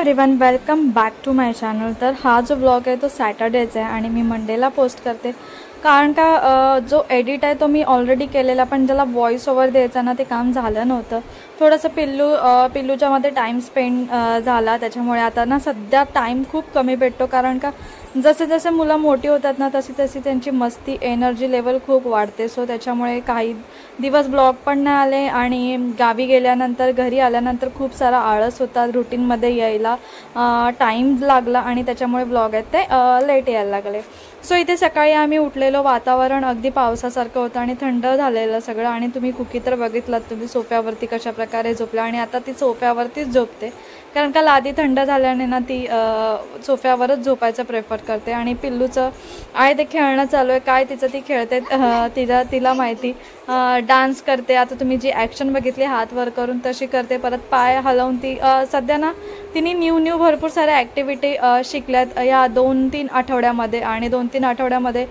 Everyone, welcome back to my channel. तर हा जो व्लॉग आहे तो सॅटर्डेचा आहे आणि मी मंडेला पोस्ट करते, कारण का जो एडिट आहे तो मी ऑलरेडी केलेला, पण ज्याला व्हॉइस ओव्हर द्यायचा ना ते काम झालं नव्हतं। थोडंसं पिल्लूच्यामध्ये टाईम स्पेंड झाला, त्याच्यामुळे आता ना सध्या टाईम खूप कमी भेटतो, कारण का जसे जसे मुलं मोठी होतात ना तशी तशी त्यांची मस्ती एनर्जी लेवल खूप वाढते। सो त्याच्यामुळे काही दिवस ब्लॉग पण नाही आले आणि गावी गेल्यानंतर घरी आल्यानंतर खूप सारा आळस होता, रुटीनमध्ये यायला टाईम लागला आणि त्याच्यामुळे ब्लॉग आहेत ते लेट यायला लागले। सो इथे सकाळी आम्ही उठलेलो, वातावरण अगदी पावसासारखं होतं आणि थंड झालेलं सगळं, आणि तुम्ही कुकी तर बघितलात तुम्ही सोफ्यावरती कशा प्रकारे झोपला, आणि आता ती सोफ्यावरतीच झोपते, कारण का लादी थंड झाल्याने ना ती सोफ्यावरच झोपायचं प्रेफर करते। आणि पिल्लूचं आहे ते खेळणं चालू आहे, काय तिचं ती खेळते तिला माहिती, डान्स करते। आता तुम्ही जी ॲक्शन बघितली हात वर करून तशी करते, परत पाय हलवून ती सध्या ना तिने न्यू भरपूर साऱ्या ॲक्टिव्हिटी शिकल्यात या 2-3 आठवड्यामध्ये, आणि 2-3 आठवड्यामध्ये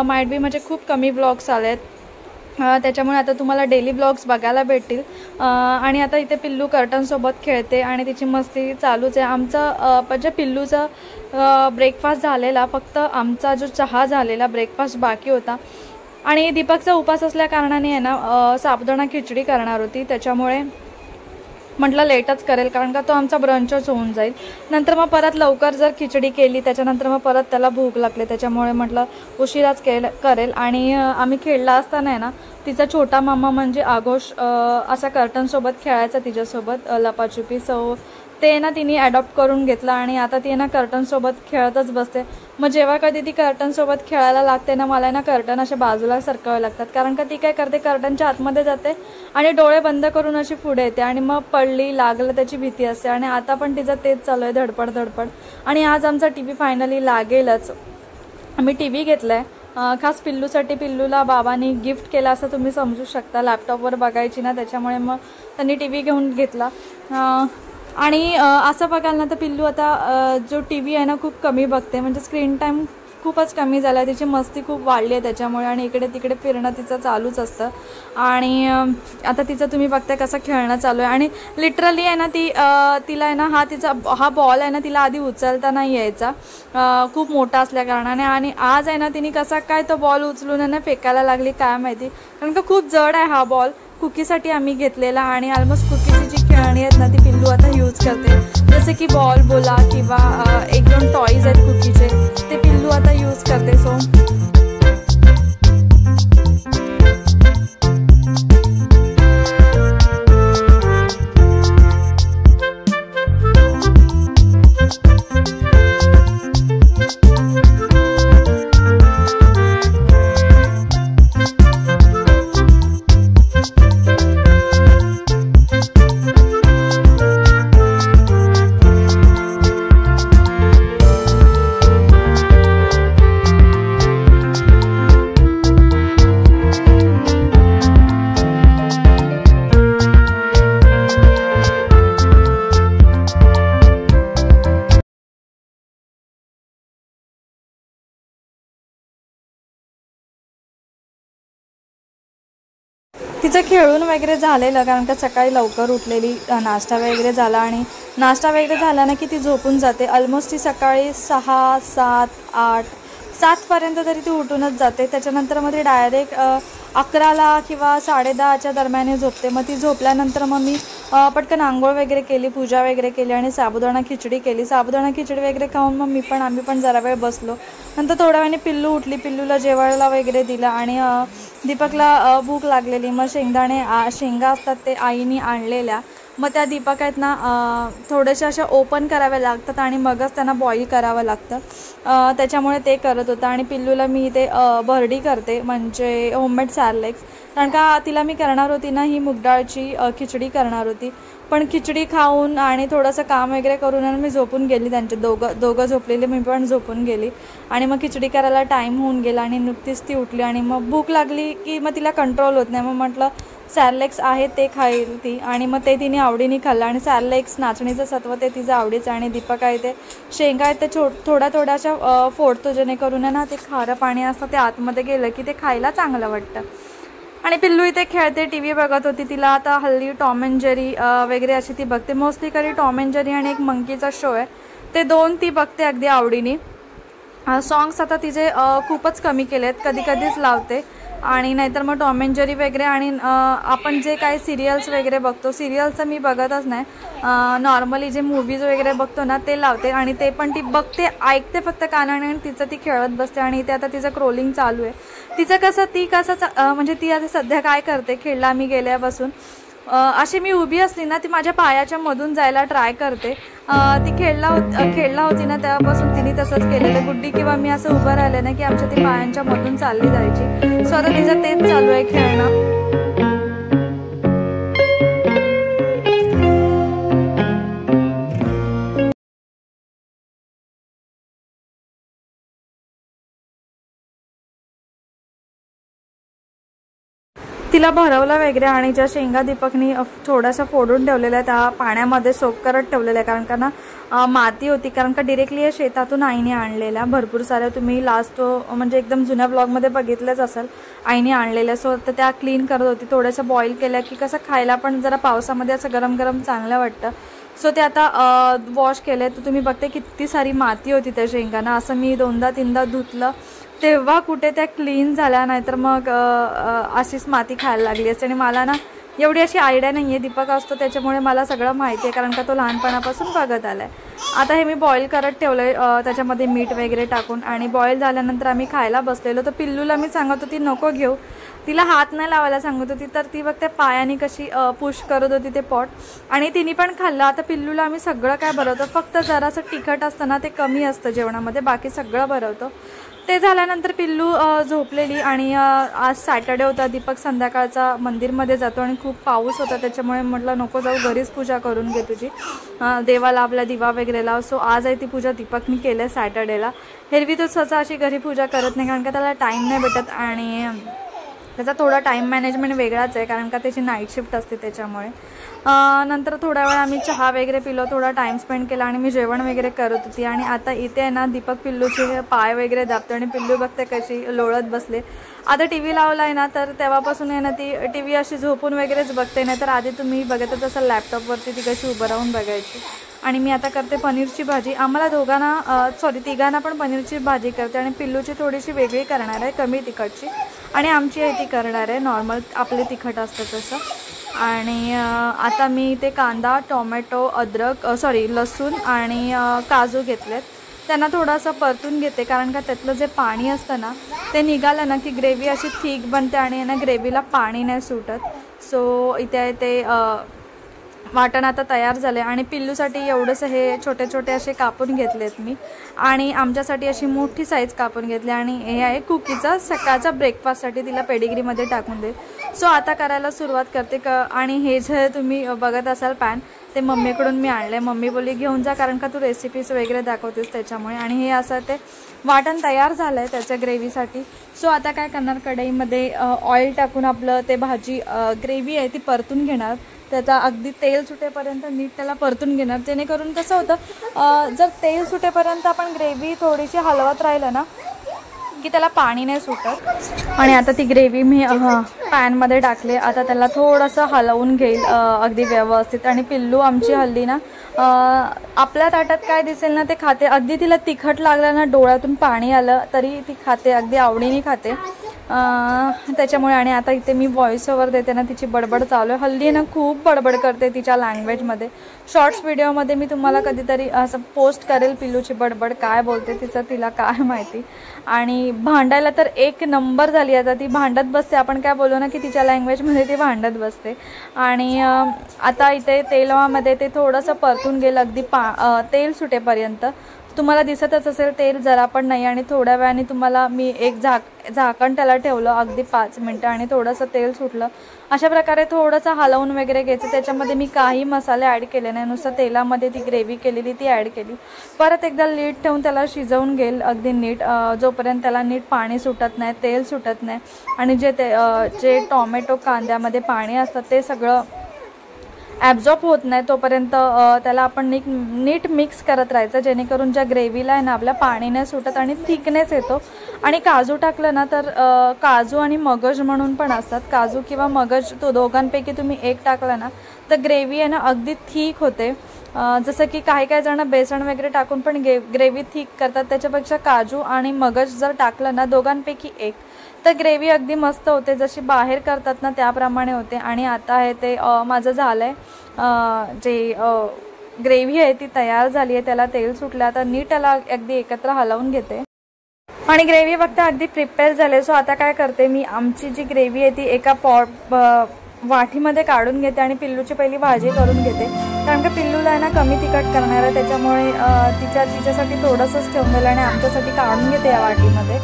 माइट बी म्हणजे खूप कमी ब्लॉग्स आले आहेत, त्याच्यामुळे आता तुम्हाला डेली ब्लॉग्स बघायला भेटतील। आणि आता इथे पिल्लू कर्टनसोबत खेळते आणि तिची मस्ती चालूच आहे। आमचं म्हणजे पिल्लूचा ब्रेकफास्ट झालेला, फक्त आमचा जो चहा झालेला, ब्रेकफास्ट बाकी होता। आणि दीपकचा उपास असल्या कारणाने आहे ना साबुदाणा खिचडी करणार होती, त्याच्यामुळे म्हटलं लेटच करेल, कारण का तो आमचा ब्रंचच होऊन जाईल। नंतर मग परत लवकर जर खिचडी केली त्याच्यानंतर मग परत त्याला भूक लागली, त्याच्यामुळे म्हटलं उशिराच करेल। आणि आम्ही खेळला असताना आहे ना तिचा छोटा मामा म्हणजे आघोष असा कर्टनसोबत खेळायचा तिच्यासोबत लपाछुपी, सो ते ना तिने ॲडॉप्ट करून घेतला आणि आता ती ना कर्टनसोबत खेळतच बसते। मग जेव्हा कधी ती कर्टनसोबत खेळायला लागते ना मला ना कर्टन असे बाजूला सरकवावे लागतात, कारण का ती काय करते कर्टनच्या आतमध्ये जाते आणि डोळे बंद करून अशी पुढे येते, आणि मग पडली लागलं त्याची भीती असते। आणि आता पण तिचं तेच चालू आहे, धडपड। आणि आज आमचा TV फायनली लागेलच। आम्ही TV घेतला आहे खास पिल्लूसाठी, पिल्लूला बाबांनी गिफ्ट केला असं तुम्ही समजू शकता, लॅपटॉपवर बघायची ना त्याच्यामुळे मग त्यांनी TV घेऊन घेतला। आणि असं बघाल ना तर पिल्लू आता जो TV आहे ना खूप कमी बघते, म्हणजे स्क्रीन टाईम खूपच कमी झाला आहे, तिची मस्ती खूप वाढली आहे त्याच्यामुळे, आणि इकडे तिकडे फिरणं तिचं चालूच असतं। आणि आता तिचं तुम्ही बघताय कसं खेळणं चालू आहे, आणि लिटरली आहे ना तिला आहे ना हा बॉल आहे ना तिला आधी उचलता नाही यायचा, खूप मोठा असल्या कारणाने, आणि आज आहे ना तिने कसा काय तो बॉल उचलून आहे ना फेकायला लागली काय माहिती, कारण का खूप जड आहे हा बॉल, कुकीसाठी आम्ही घेतलेला। आणि ऑलमोस्ट कुकीची जी खेळणी आहेत ना ती पिल्लू आता यूज करते, जसे की बॉल बोला किंवा 1-2 टॉईज आहेत कुकीचे ते पिल्लू आता यूज करते। सो तिचं खेळून वगैरे झालेलं, कारण का सकाळी लवकर उठलेली, नाश्ता वगैरे झाला, आणि नाश्ता वगैरे झाला ना की ती झोपून जाते। ऑलमोस्ट ती सकाळी 6, 7, 8, 7पर्यंत तरी ती उठूनच जाते, त्याच्यानंतर मग ती डायरेक्ट 11ला किंवा 10:30च्या दरम्यान झोपते। मग ती झोपल्यानंतर मग मी पटकन आंघोळ वगैरे केली, पूजा वगैरे केली आणि साबुदाणा खिचडी केली। साबुदाणा खिचडी वगैरे खाऊन मग आम्ही पण जरा वेळ बसलो। नंतर थोड्या वेळाने पिल्लू उठली, पिल्लूला जेवायला वगैरे दिलं, आणि दीपकला भूक लागलेली, मग शेंगा असतात ते आईने आणलेल्या, मग त्या दीपक आहेत ना थोड्याशा अशा ओपन कराव्या लागतात आणि मगच त्यांना बॉईल करावं लागतं, त्याच्यामुळे ते करत होतं। आणि पिल्लूला मी इथे भरडी करते, म्हणजे होममेड सॅरलेक्स, कारण का तिला मी करणार होती ना ही मूगडाळची खिचडी करणार होती, पण खिचडी खाऊन आणि थोडंसं काम वगैरे करून मी झोपून गेली, त्यांचे दोघं झोपलेले, मी पण झोपून गेली, आणि मग खिचडी करायला टाईम होऊन गेला आणि नुकतीच ती उठली, आणि मग भूक लागली की मग तिला कंट्रोल होत नाही, मग म्हटलं सॅरलेक्स आहे ते खाईल ती, आणि मग ते तिने आवडीने खाल्लं। आणि सॅरलेक्स नाचणीचं सत्व ते तिचं आवडीचं, आणि दीपक आहे ते शेंगा आहे ते थोड्याशा फोडतो, जेणेकरून ना ते खारं पाणी असतं ते आतमध्ये गेलं की ते खायला चांगलं वाटतं। आणि पिल्लू इथे खेळते, टीव्ही बघत होती. तिला आता हल्ली टॉम अँड जेरी वगैरे अशी ती बघते. मोस्टली कधी टॉम अँड जेरी आणि एक मंकीचा शो आहे, ते दोन ती बघते अगदी आवडीने. सॉंग्स आता तिचे खूपच कमी केलेत, कधी कधीच लावते आणि नाहीतर मग टॉम अँड जेरी वगैरे. आणि आपण जे काही सिरियल्स वगैरे बघतो, सिरियल्सचं मी बघतच नाही, नॉर्मली जे मूवीज वगैरे बघतो ना ते लावते आणि ते पण ती बघते, ऐकते फक्त कानाने आणि तिचं ती खेळत बसते. आणि इथे आता तिचं क्रोलिंग चालू आहे. तिचं कसं म्हणजे ती आता सध्या काय करते, खेळला मी गेल्यापासून अशी मी उभी असली ना ती माझ्या पायाच्या मधून जायला ट्राय करते. ती खेळला होती ना तेव्हापासून तिने तसंच केलेलं. गुड्डी किंवा मी असं उभं राहिलं ना की आमच्या ती पायांच्या मधून चालली जायची. सो आता तिचं तेच चालू आहे, खेळणं. तिला भरवलं वगैरे आणि ज्या शेंगा दीपकनी थोडासा फोडून ठेवलेल्या आहे त्या पाण्यामध्ये सोक करत ठेवलेल्या आहे, कारण का ना माती होती. कारण का डिरेक्टली या शेतातून आईने आणलेल्या भरपूर साऱ्या, तुम्ही लास्ट म्हणजे एकदम जुन्या ब्लॉगमध्ये बघितलंच असेल, आईने आणलेल्या. सो तर त्या क्लीन करत होती. थोड्याशा बॉईल केल्या की कसं खायला पण जरा पावसामध्ये असं गरम गरम चांगलं वाटतं. सो ते आता वॉश केले. तर तुम्ही बघते किती सारी माती होती त्या शेंगांना. असं मी 2दा-3दा धुतलं तेव्हा कुठे त्या क्लीन झाल्या, नाहीतर मग अशीच माती खायला लागली असते. आणि मला ना एवढी अशी आयडिया नाही आहे, दीपक असतो त्याच्यामुळे मला सगळं माहिती आहे, कारण का तो लहानपणापासून बघत आला आहे. आता हे मी बॉईल करत ठेवलं आहे त्याच्यामध्ये मीठ वगैरे टाकून. आणि बॉईल झाल्यानंतर आम्ही खायला बसलेलो. तर पिल्लूला मी सांगत होती नको घेऊ, तिला हात नाही लावायला सांगत होती, तर ती बघते पायाने कशी पुश करत होती ते पॉट आणि तिने पण खाल्लं. आता पिल्लूला आम्ही सगळं काय भरवतो, फक्त जरासं तिखट असतं ना ते कमी असतं जेवणामध्ये, बाकी सगळं भरवतो. ते झाल्यानंतर पिल्लू झोपलेली. आणि आज सॅटर्डे होता, दीपक संध्याकाळचा मंदिरमध्ये जातो आणि खूप पाऊस होता त्याच्यामुळे म्हटलं नको जाऊ, घरीच पूजा करून घे तुझी, देवाला आपला दिवा वगैरे लाव. सो आज आहे ती पूजा दीपकनी केली सॅटर्डेला. एरवी तो स्वतः अशी घरी पूजा करत नाही, कारण का त्याला टाईम नाही भेटत आणि त्याचा थोडा टाईम मॅनेजमेंट वेगळाच आहे, कारण का त्याची नाईट शिफ्ट असते त्याच्यामुळे. नंतर थोड्या वेळ आम्ही चहा वगैरे पिलो, थोडा टाईम स्पेंड केला आणि मी जेवण वगैरे करत होती. आणि आता इथे आहे ना दीपक पिल्लूचे पाय वगैरे दाबतो आणि पिल्लू बघते कशी लोळत बसले. आता टी व्ही लावला आहे ना तर तेव्हापासून आहे ना ती टी व्ही अशी झोपून वगैरेच बघते, नाही तर आधी तुम्ही बघतच असाल लॅपटॉपवरती ती कशी उभं राहून बघायची. आणि मी आता करते पनीरची भाजी. आम्हाला तिघांना पण पनीरची भाजी करते आणि पिल्लूची थोडीशी वेगळी करणार आहे, कमी तिखटची, आणि आमची आहे ती करणार आहे नॉर्मल आपले तिखट असतं तसं. आणि आता मी ते कांदा, टोमॅटो, लसूण आणि काजू घेतलेत. त्यांना थोडासा परतून घेते, कारण का त्यातलं जे पाणी असतं ना ते निघालं ना की ग्रेव्ही अशी थिक बनते आणि ना ग्रेव्हीला पाणी नाही सुटत. सो इथे ते वाटण आता तयार झाले. आणि पिल्लूसाठी एवढंसं हे छोटे छोटे असे कापून घेतलेत मी, आणि आमच्यासाठी अशी मोठी साईज कापून घेतली. आणि हे आहे कुकीचा सकाळचा ब्रेकफास्टसाठी, तिला पेडिग्रीमध्ये टाकून दे. सो आता करायला सुरुवात करते. आणि हे जे तुम्ही बघत असाल पॅन, ते मम्मीकडून मी आणले. मम्मी बोलली घेऊन जा, कारण का तू रेसिपीज वगैरे दाखवतेस त्याच्यामुळे. आणि हे असं ते वाटण तयार झालं आहे त्याच्या ग्रेव्हीसाठी. सो आता काय करणार, कढईमध्ये ऑइल टाकून आपलं ते भाजी ग्रेव्ही आहे ती परतून घेणार. त्याचा अगदी तेल सुटेपर्यंत नीट त्याला परतून घेणार, जेणेकरून कसं होतं जर तेल सुटेपर्यंत आपण ग्रेव्ही थोडीशी हलवत राहिलं ना की त्याला पाणी नाही सुटत. आणि आता ती ग्रेव्ही मी पॅनमध्ये टाकले. आता त्याला थोडंसं हलवून घेईल अगदी व्यवस्थित. आणि पिल्लू आमची हल्ली ना आपल्या ताटात काय दिसेल ना ते खाते. अगदी तिला तिखट लागलं ना, डोळ्यातून पाणी आलं तरी ती खाते, अगदी आवडीने खाते त्याच्यामुळे. आणि आता इथे मी व्हॉइस ओव्हर देते ना, तिची बडबड चालू आहे. हल्ली ना खूप बडबड करते तिच्या लँग्वेजमध्ये. शॉर्ट्स व्हिडिओमध्ये मी तुम्हाला कधीतरी असं पोस्ट करेल पिल्लूची बडबड काय बोलते तिचं तिला काय माहिती. आणि भांडायला तर एक नंबर झाली. आता ती भांडत बसते, आपण काय बोलू ना की तिच्या लँग्वेजमध्ये ती भांडत बसते. आणि आता इथे तेलामध्ये ते थोडंसं परतून गेलं अगदी तेल सुटेपर्यंत. तुम्हाला दिसतच असेल तेल जरा पण नाही. आणि थोड्या वेळाने तुम्हाला मी एक झाकण त्याला ठेवलं अगदी 5 मिनटं आणि थोडंसं तेल सुटलं. अशा प्रकारे थोडंसं हलवून वगैरे घ्यायचं. त्याच्यामध्ये मी काही मसाले ॲड केले नाही, नुसतं तेलामध्ये ती ग्रेव्ही केलेली ती ॲड केली. परत एकदा लीड ठेवून त्याला शिजवून घेईल अगदी नीट, जोपर्यंत त्याला नीट पाणी सुटत नाही, तेल सुटत नाही. आणि जे टोमॅटो कांद्यामध्ये पाणी असतं ते सगळं ॲब्झॉर्ब होत नाही तोपर्यंत त्याला आपण नीट मिक्स करत राहायचं, जेणेकरून ज्या ग्रेव्हीला आहे ना आपल्या पाणी नाही सुटत आणि थिकनेस येतो आणि काजू टाकलं ना तर काजू आणि मगज म्हणून पण असतात, काजू किंवा मगज तो दोघांपैकी तुम्ही एक टाकला ना तर ग्रेव्ही आहे ना अगदी थिक होते। जसं की काही जण बेसन वगैरे टाकून पण ग्रेव्ही थिक करतात, त्याच्यापेक्षा काजू आणि मगज जर टाकलं ना दोघांपैकी एक तर ग्रेव्ही अगदी मस्त होते, जशी बाहेर करतात ना त्याप्रमाणे होते। आणि आता आहे ते माझं झालं आहे, जे ग्रेव्ही आहे ती तयार झाली आहे, त्याला तेल सुटलं, आता नीट त्याला अगदी एकत्र हलवून घेते आणि ग्रेव्ही फक्त अगदी प्रिपेअर झाले। सो आता काय करते मी, आमची जी ग्रेव्ही आहे ती एका वाटीमध्ये काढून घेते आणि पिल्लूची पहिली भाजी करून घेते, कारण का पिल्लूला आहे ना कमी तिखट करणार आहे, त्याच्यामुळे तिच्यासाठी थोडंसंच ठेवून दिलं आणि आमच्यासाठी काढून घेते या वाटीमध्ये।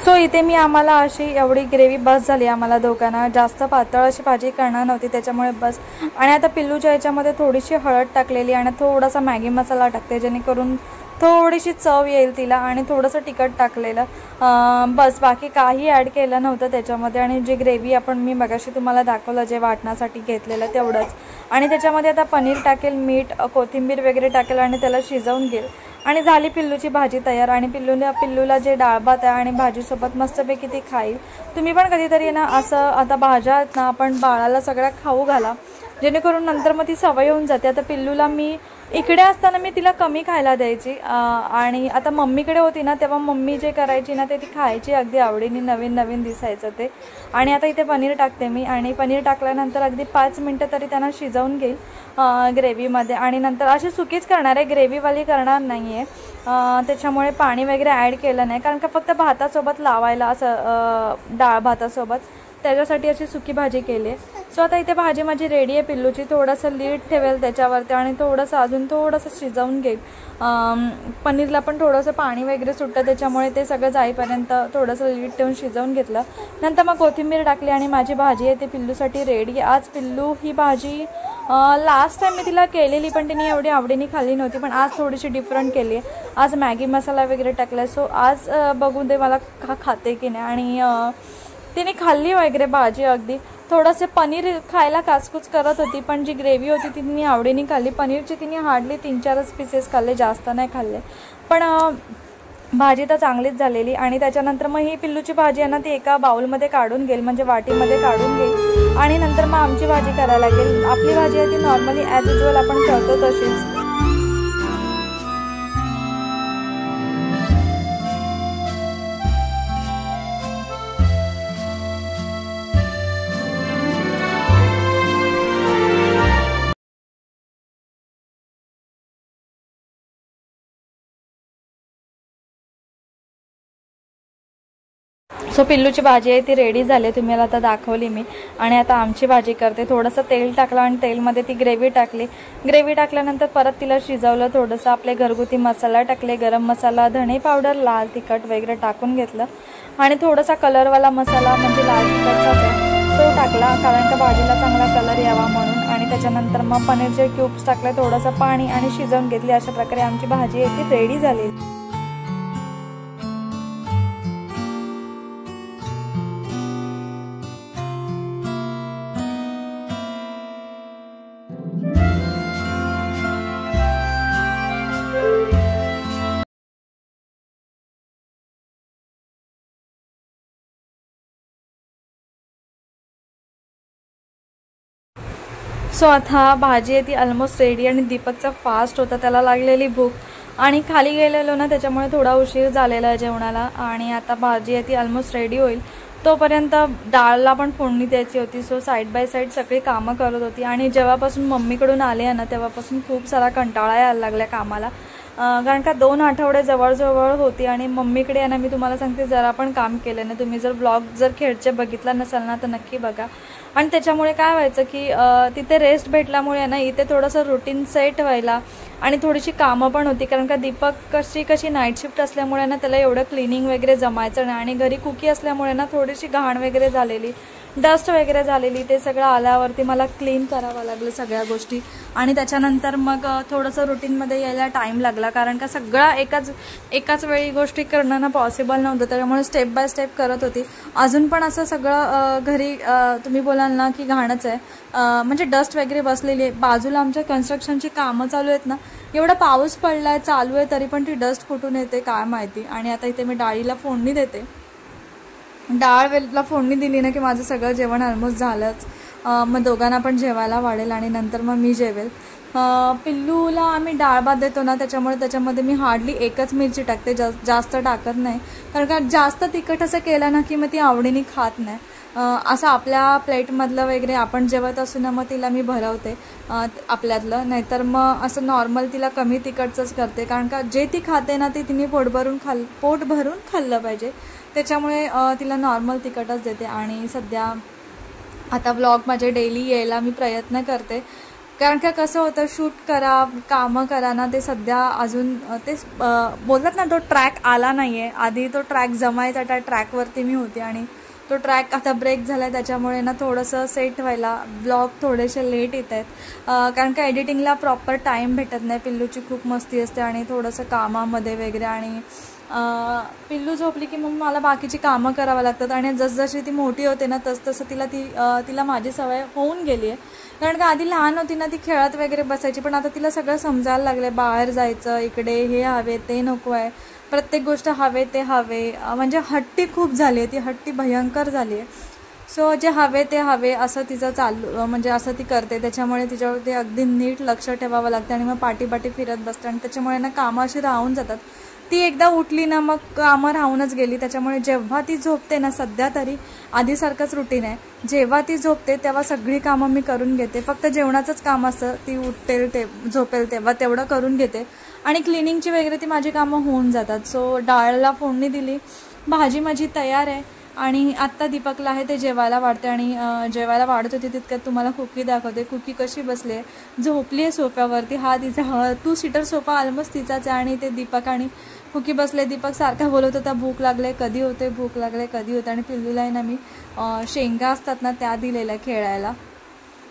सो इथे मी आम्हाला अशी एवढी ग्रेव्ही बस झाली आम्हाला दोघांना, जास्त पातळ अशी भाजी करणार नव्हती त्याच्यामुळे बस। आणि आता पिल्लूच्या याच्यामध्ये थोडीशी हळद टाकलेली आणि थोडासा मॅगी मसाला टाकते, जेणेकरून थोडीशी चव येईल तिला, आणि थोडंसं तिखट टाकलेलं बस, बाकी काही ॲड केलं नव्हतं त्याच्यामध्ये। आणि जी ग्रेव्ही आपण मी मगाशी तुम्हाला दाखवलं जे वाटण्यासाठी घेतलेलं तेवढंच, आणि त्याच्यामध्ये आता पनीर टाकेल, मीठ कोथिंबीर वगैरे टाकेल आणि त्याला शिजवून घेईल आणि झाली पिल्लूची भाजी तयार। आणि पिल्लूला जे डाळ भात आहे आणि भाजीसोबत मस्तपैकी ती खाईल। तुम्ही पण कधीतरी ना असं आता भाज्या आहेत ना आपण बाळाला सगळ्या खाऊ घाला, जेणेकरून नंतर मग ती सवय होऊन जाते। आता पिल्लूला मी इकडे असताना मी तिला कमी खायला द्यायची, आणि आता मम्मीकडे होती ना तेव्हा मम्मी जे करायची ना ते ती खायची अगदी आवडीने, नवीन नवीन दिसायचं ते। आणि आता इथे पनीर टाकते मी, आणि पनीर टाकल्यानंतर अगदी 5 मिनटं तरी त्यांना शिजवून घेईल ग्रेव्हीमध्ये, आणि नंतर अशी सुकीच करणार आहे, ग्रेव्हीवाली करणार नाही आहे, त्याच्यामुळे पाणी वगैरे ॲड केलं नाही, कारण का फक्त भातासोबत लावायला असं डाळ भातासोबत, त्याच्यासाठी अशी सुकी भाजी केली आहे। सो आता इथे भाजी माझी रेडी आहे पिल्लूची, थोडंसं लीड ठेवेल त्याच्यावरती आणि थोडंसं अजून थोडंसं शिजवून घेईल। पनीरला पण थोडंसं पाणी वगैरे सुटतं, त्याच्यामुळे ते सगळं जाईपर्यंत थोडंसं लीड ठेवून शिजवून घेतलं, नंतर मग कोथिंबीर टाकली आणि माझी भाजी आहे ती पिल्लूसाठी रेडी। आज पिल्लू ही भाजी लास्ट टाइम मी तिला केलेली पण तिने एवढी आवडीने खाल्ली नव्हती, पण आज थोडीशी डिफरंट केली आहे, आज मॅगी मसाला वगैरे टाकला। सो आज बघून दे मला खाते की नाही, आणि तिने खाल्ली वगैरे भाजी, अगदी थोडंसं पनीर खायला काचकूच करत होती, पण जी ग्रेव्ही होती ती तिने आवडीने खाल्ली। पनीरची तिने हार्डली 3-4 पीसेस खाल्ले, जास्त नाही खाल्ले, पण भाजी तर चांगलीच झालेली। आणि त्याच्यानंतर मग ही पिल्लूची भाजी आहे ना ती एका बाउलमध्ये काढून घेईल, म्हणजे वाटीमध्ये काढून घेईल, आणि नंतर मग आमची भाजी करायला लागेल। आपली भाजी आहे ती नॉर्मली ॲज युजल आपण करतो तशीच। सो पिल्लूची भाजी आहे ती रेडी झाली, तुम्हाला आता दाखवली मी, आणि आता आमची भाजी करते। थोडंसं तेल टाकलं आणि तेलमध्ये ती ग्रेव्ही टाकली, ग्रेव्ही टाकल्यानंतर परत तिला शिजवलं, थोडंसं आपले घरगुती मसाला टाकले, गरम मसाला, धणे पावडर, लाल तिखट वगैरे टाकून घेतलं, आणि थोडासा कलरवाला मसाला म्हणजे लाल तिखटचाच आहे तो टाकला, कारण का भाजीला चांगला कलर यावा म्हणून। आणि त्याच्यानंतर मग पनीरचे क्यूब्स टाकले, थोडंसं पाणी आणि शिजवून घेतली। अशा प्रकारे आमची भाजी आहे ती रेडी झाली। सो आता भाजी आहे ती ऑलमोस्ट रेडी, आणि दीपकचा फास्ट होता, त्याला लागलेली भूक, आणि खाली गेलेलो ना त्याच्यामुळे थोडा उशीर झालेला आहे जेवणाला। आणि आता भाजी आहे ती ऑलमोस्ट रेडी होईल, तोपर्यंत डाळला पण फोडणी द्यायची होती। सो साईड बाय साईड सगळी कामं करत होती, आणि जेव्हापासून मम्मीकडून आले ना तेव्हापासून खूप सारा कंटाळा यायला लागला कामाला, कारण का 2 आठवडे जवळजवळ होती आणि मम्मीकडे आहे ना, मी तुम्हाला सांगते जरा पण काम केलं नाही. तुम्ही जर ब्लॉग जर खेळचे बघितला नसाल ना तर नक्की बघा. आणि त्याच्यामुळे काय व्हायचं की तिथे रेस्ट भेटल्यामुळे ना इथे थोडंसं रुटीन सेट व्हायला आणि थोडीशी कामं पण होती. कारण का दीपक कशी नाईट शिफ्ट असल्यामुळे ना त्याला एवढं क्लिनिंग वगैरे जमायचं नाही आणि घरी कुकी असल्यामुळे ना थोडीशी घाण वगैरे झालेली, डस्ट वगैरे झालेली, ते सगळं आल्यावरती मला क्लीन करावं लागलं सगळ्या गोष्टी. आणि त्याच्यानंतर मग थोडंसं रुटीनमध्ये यायला टाईम लागला. कारण का सगळा एकाच वेळी गोष्टी करणं ना पॉसिबल नव्हतं. त्याच्यामुळे स्टेप बाय स्टेप करत होती. अजून पण असं सगळं घरी तुम्ही बोलाल ना की घाणच आहे, म्हणजे डस्ट वगैरे बसलेली आहे. बाजूला आमच्या कन्स्ट्रक्शनची कामं चालू आहेत ना, एवढा पाऊस पडला आहे चालू आहे तरी पण ती डस्ट कुठून येते काय माहिती. आणि आता इथे मी डाळीला फोडणी देते. डाळला फोडणी दिली ना की माझं सगळं जेवण ऑलमोस्ट झालंच. मग दोघांना पण जेवायला वाढेल आणि नंतर मग मी जेवेल. पिल्लूला आम्ही डाळ भात देतो ना त्याच्यामुळे त्याच्यामध्ये मी हार्डली एकच मिरची टाकते, जास्त टाकत नाही. कारण का जास्त तिखट असं केलं ना की मग ती आवडीने खात नाही. असं आपल्या प्लेटमधलं वगैरे आपण जेवत असू ना मग तिला मी भरवते आपल्यातलं, नाहीतर मग असं नॉर्मल तिला कमी तिखटचंच करते. कारण का जे ती खाते ना ती तिने पोट भरून खाल्लं पाहिजे. त्याच्यामुळे तिला नॉर्मल तिखटच देते. आणि सध्या आता व्लॉग माझे डेली यायला मी प्रयत्न करते. कारण का कसं होतं, शूट करा कामं करा ना, ते सध्या अजून ते बोलतात ना तो ट्रॅक आला नाही आहे. आधी तो ट्रॅक जमायचा, त्या ट्रॅकवरती मी होते आणि तो ट्रॅक आता ब्रेक झाला आहे. त्याच्यामुळे ना थोडंसं सेट व्हायला ब्लॉग थोडेसे लेट येत आहेत. कारण का एडिटिंगला प्रॉपर टाईम भेटत नाही. पिल्लूची खूप मस्ती असते आणि थोडंसं कामामध्ये वगैरे. आणि पिल्लू झोपली की मग मला बाकीची कामं करावं लागतात. आणि जसजशी ती मोठी होते ना तसं तिला माझी सवय होऊन गेली आहे. कारण का आधी लहान होती ना ती खेळत वगैरे बसायची, पण आता तिला सगळं समजायला लागलं. बाहेर जायचं, इकडे हे हवे ते नको आहे, प्रत्येक गोष्ट हवे ते हवे. म्हणजे हट्टी खूप झाली आहे ती, हट्टी भयंकर झाली आहे. सो जे हवे ते हवे असं तिचं चालू, म्हणजे असं ती करते. त्याच्यामुळे तिच्यावरती अगदी नीट लक्ष ठेवावं लागतं आणि मग पाठी फिरत बसतं. आणि त्याच्यामुळे ना कामं अशी राहून जातात. ती एकदा उठली ना मग कामं राहूनच गेली. त्याच्यामुळे जेव्हा ती झोपते ना, सध्या तरी आधीसारखंच रुटीन आहे, जेव्हा ती झोपते तेव्हा सगळी कामं मी करून घेते. फक्त जेवणाचंच काम असतं, ती झोपेल तेव्हा तेवढं करून घेते. आणि क्लिनिंगची वगैरे ती माझी कामं होऊन जातात. सो डाळला फोडणी दिली, भाजी माझी तयार आहे. आणि आत्ता दीपकला आहे ते जेवायला वाढते. आणि जेवायला वाढत होती तितक्यात तुम्हाला कुकी दाखवते. कुकी कशी बसली आहे, झोपली आहे सोफ्यावरती. हा तिचा 2 सीटर सोफा ऑलमोस्ट तिचाच आहे. आणि ते दीपक आणि कुकी बसले. दीपक सारखा बोलत होता भूक लागले कधी होते, भूक लागले कधी होते. आणि पिल्लूला आहे ना मी शेंगा असतात ना त्या दिलेल्या खेळायला.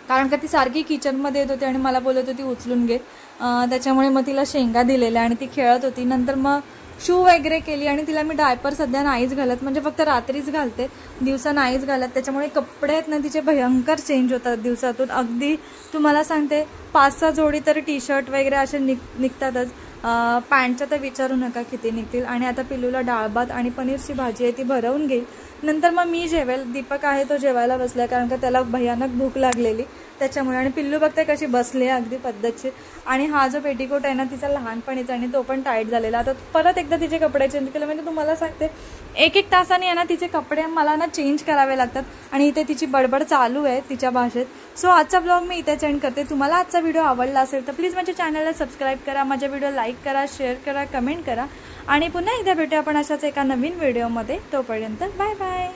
कारण का ती सारखी किचनमध्ये येत होती आणि मला बोलत होती उचलून घे. त्याच्यामुळे मग तिला शेंगा दिलेल्या आणि ती खेळत होती. नंतर मग शू वगैरे केली. आणि तिला मी डायपर सध्या नाहीच घालत, म्हणजे फक्त रात्रीच घालते, दिवसा नाहीच घालत. त्याच्यामुळे कपडे आहेत ना तिचे भयंकर चेंज होतात दिवसातून. अगदी तुम्हाला सांगते 5-6 जोडी तर टी शर्ट वगैरे असे निघतातच. पॅन्टच्या तर विचारू नका किती निघतील. आणि आता पिल्लूला डाळ भात आणि पनीरची भाजी आहे ती भरवून घेईल. नंतर मग मी जेवेल. दीपक आहे तो जेवायला बसला कारण का त्याला भयानक भूक लागलेली त्याच्यामुळे. आणि पिल्लू बघते कशी बसली अगदी पद्धतशीर. आणि हा जो पेटीकोट आहे ना तिचा लहानपणीचा आणि तो पण टाईट झालेला. आता परत एकदा तिचे कपडे चेंज केले. म्हणजे तुम्हाला सांगते 1-1 तासाने आहे ना तिचे कपडे मला ना चेंज करावे लागतात. आणि इथे तिची बडबड चालू आहे तिच्या भाषेत. सो आजचा ब्लॉग मी इथे एंड करते. तुम्हाला आजचा व्हिडिओ आवडला असेल तर प्लीज माझ्या चॅनलला सबस्क्राईब करा, माझ्या व्हिडिओ लाईक करा, शेअर करा, कमेंट करा. आणि पुन्हा एकदा भेटूया आपण अशाच एका नवीन व्हिडिओमध्ये. तोपर्यंत बाय बाय.